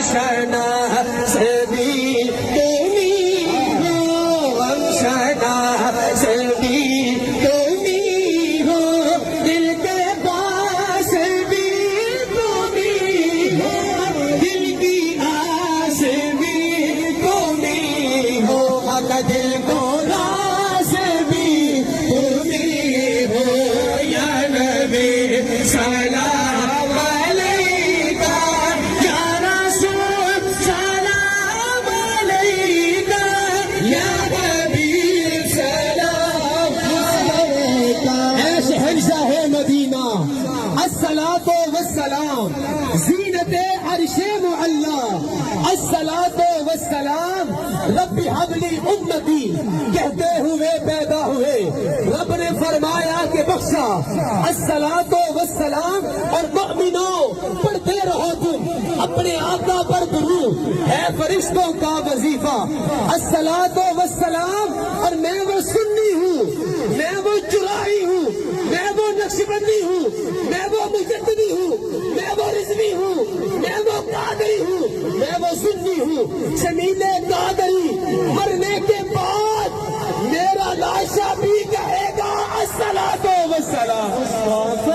سے بھی تمہیں ہو، غم شنا سے بھی تمہیں ہو، دل کے پاس بھی تمہیں ہو، دل کی آس بھی تمہیں ہو، آقا دل کو راس بھی تمہیں ہو، یا نبی سلام علیکہ، یا رسول سلام علیکہ، یا حبیب سلام علیکہ۔ اے شہنشاہ مدینہ الصلاۃ والسلام، زینت عرش معلی الصلاۃ والسلام، رب حب لی امتی کہتے ہوئے پیدا ہوئے، رب نے فرمایا کہ بخشا الصلاۃ والسلام، اور مؤمنوں پڑھتے رہو تم اپنے آقا پر درود، ہے فرشتوں کا وظیفہ الصلاۃ والسلام۔ اور میں وہ سنی ہوں، میں وہ چرائی ہوں، میں وہ نقشبندی ہوں، میں وہ مجددی ہوں، میں وہ رضوی ہوں، میں وہ قادری ہوں، میں وہ سنی ہوں، شمیل قادری مرنے کے بعد میرا لاشا بھی کہے گا الصلاۃ والسلام۔